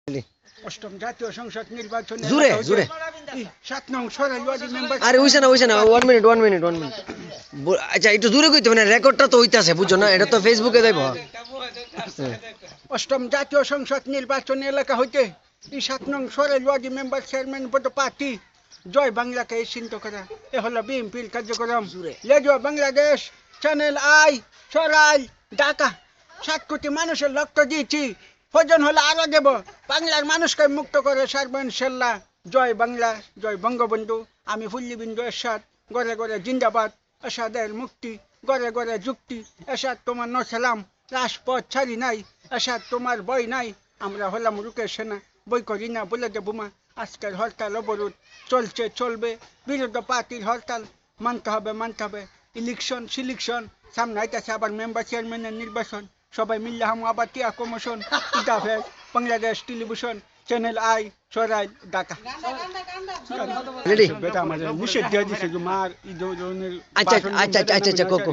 অষ্টম জাতীয় সংসদ নির্বাচনে জোরে জোরে 7 নং সরাইল ওয়ার্ড মেম্বার। আরে হইছে না 1 মিনিট 1 মিনিট 1 মিনিট। আচ্ছা একটু জোরে কইতে মানে রেকর্ডটা তো হইতাছে বুঝছো না, এটা তো ফেসবুকে দেব। অষ্টম জাতীয় সংসদ নির্বাচন এলাকা হইতে 7 নং সরাইল ওয়ার্ড মেম্বার চেয়ারম্যান পদ প্রার্থী জয় বাংলাকে চিহ্নিত করা এ হলো বিএনপির কার্যক্রম। Radio Bangladesh, channel I, Sarail, Dhaka 7 কোটি মানুষের রক্ত দিয়েছি, প্রয়োজন হলে আরো দেব। বাংলার মানুষকে মুক্ত করে সারবেন ইনশাল্লাহ। জয় বাংলা, জয় বঙ্গবন্ধু। আমি ফুল্লিবিন্দু এরশাদ, ঘরে ঘরে জিন্দাবাদ, এরশাদের মুক্তি, ঘরে ঘরে যুক্তি। এরশাদ তোমার নসালাম, রাজপথ ছাড়ি নাই, এরশাদ তোমার বই নাই। আমরা হলাম রুকের সেনা, বই করি না বলে দেবো মা। আজকের হরতাল অবরোধ চলছে চলবে, বিরোধী পার্টির হরতাল মানতে হবে মানতে হবে। ইলেকশন সিলেকশন সামনে আইতেছে, আবার মেম্বার চেয়ারম্যানের নির্বাচন। সবাই মিললে হাম আবার টিয়া commission, interface, Bangladesh television, channel I, সরাই, ঢাকা। রেডি? বেটা আমাদের নিষেধ দিয়ে দিছে যে মার এই ধরনের আচ্ছা ভাষণ আচ্ছা আচ্ছা আচ্ছা দিবেন না, কোকো।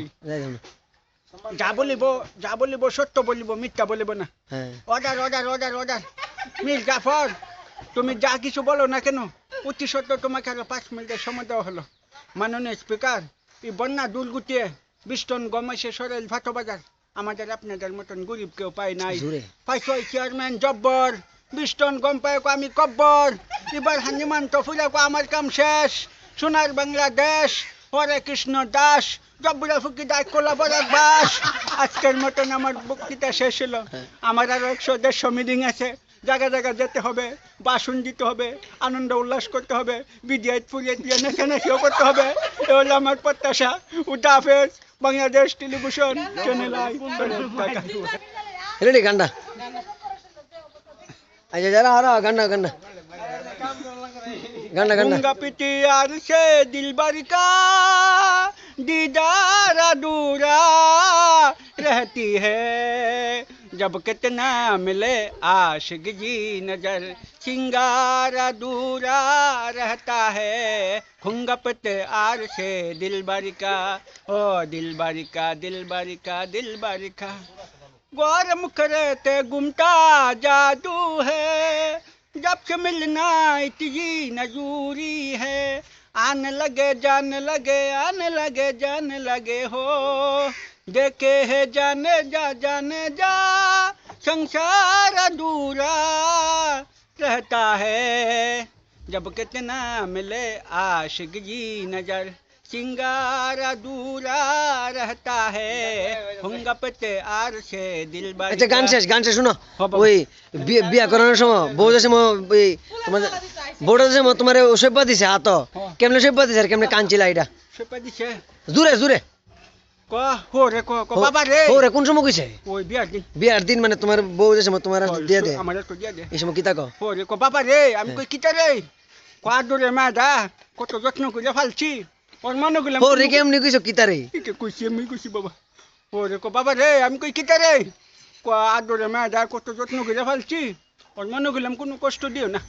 যা বলিব সত্য বলিব, মিথ্যা বলিব না। হ্যাঁ order order order order. Mir Jafar, তুমি যা কিছু বলো না কেন, অতি সত্য তোমাকে আরো 5 মিনিটের সময় দেওয়া হলো। মাননীয় স্পিকার, এই বন্যা দূর গুটিয়ে 20 টন গম এসে সরেল ভাটো বাজার। আমাদের আপনাদের মতন গরিব কেউ পায় নাই। জোরে। পাইছই চেয়ারম্যান জব্বর, 20 টন গম পাইকো আমি কব্বর। এবার হানিমান্ত ফুলাকো আমার কাম শেষ। সোনার বাংলাদেশ, হরে কৃষ্ণ দাস, জব্বরা ফুকি দাস কোলা বরাক বাস। আজকের মতন আমার বক্তৃতা শেষ হলো। আমার আরো 100-150 মিটিং আছে, জায়গা জায়গা যেতে হবে, ভাষণ দিতে হবে, আনন্দ উল্লাস করতে হবে, বিডিআই ফুরিয়ে দিয়ে নেচানেচিও করতে হবে। এ হলো আমার প্রত্যাশা। উদাফেজ, Bangladesh television, channel I, Dhaka. রেডি গান্ডা। আচ্ছা যারা আরো গান্ডা গান্ডা গান্ডা গান্ডা। गूंगा पिटियार से दिलबर का दीदार अधूरा रहती है, जब कितना मिले आशिक जी नजर, सिंगार अधूरा रहता है। गूंगा पिटियार से दिलबर का, ओ दिलबर का दिलबर का दिलबर का, गौर मुखरते गुमता जादू है, जब से मिलना इतनी नजूरी है। आने लगे जाने लगे, आने लगे जाने लगे हो, देखे है जाने जा संसार अधूरा रहता है, जब कितना मिले आशिक जी नजर, सिंगार अधूरा रहता है। हुंगा पेटे आर से दिल बारी। আচ্ছা গান শেষ শোনো। ওই বিয়া করানোর সময় বউদের সময় ওই তোমাদের বউদের সময় তোমার সেবা দিছে হাত, কেমনে সেবা দিছে আর কেমনে কানছিলা এটা? সেপা দিছে জোরে জোরে ক হো রে ক ক বাবা রে। ওরে কোন সময় কইছে? ওই বিয়ার দিন। বিয়ার দিন মানে তোমার বউদের সময় তোমার দিয়ে দে, আমার তো দিয়া দে। এই সময় কি তাকো? হো রে ক বাবা রে, আমি কই কিটা রে, ক আদরে মা দা, কত যত্ন করে ফালছি ওর মনে গেলাম। ওরে কেমনে কইছো কিতারে? কি কইছি আমি কইছি বাবা। ও রে ক বাবা রে, আমি কই কিটা রে, ক আদরে মা দা, কত যত্ন করে ফালছি ওর মনে গেলাম, কোনো কষ্ট দিও না।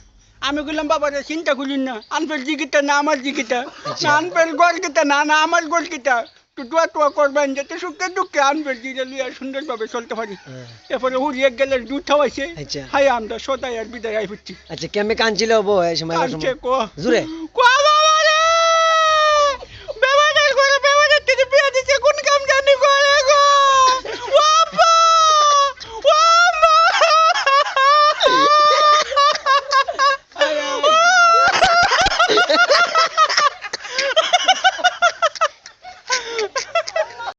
আমি বললাম বাবা রে চিন্তা করিন না, আনপের জিগিটা না আমার জিগিটা, না আনপের গড় কিটা না আমার গড় কিটা, তো দোয়া করবেন যাতে সুখে দুঃখে আনপের জিরে লইয়া সুন্দরভাবে চলতে পারি। এরপরে হুড়িয়ে গেলে দুধ খাওয়াইছে। আচ্ছা হাই আমরা সদাই আর বিদায় আই হচ্ছি। আচ্ছা কেমনে কানছিল বউ এই সময়? কানছে ক জোরে ক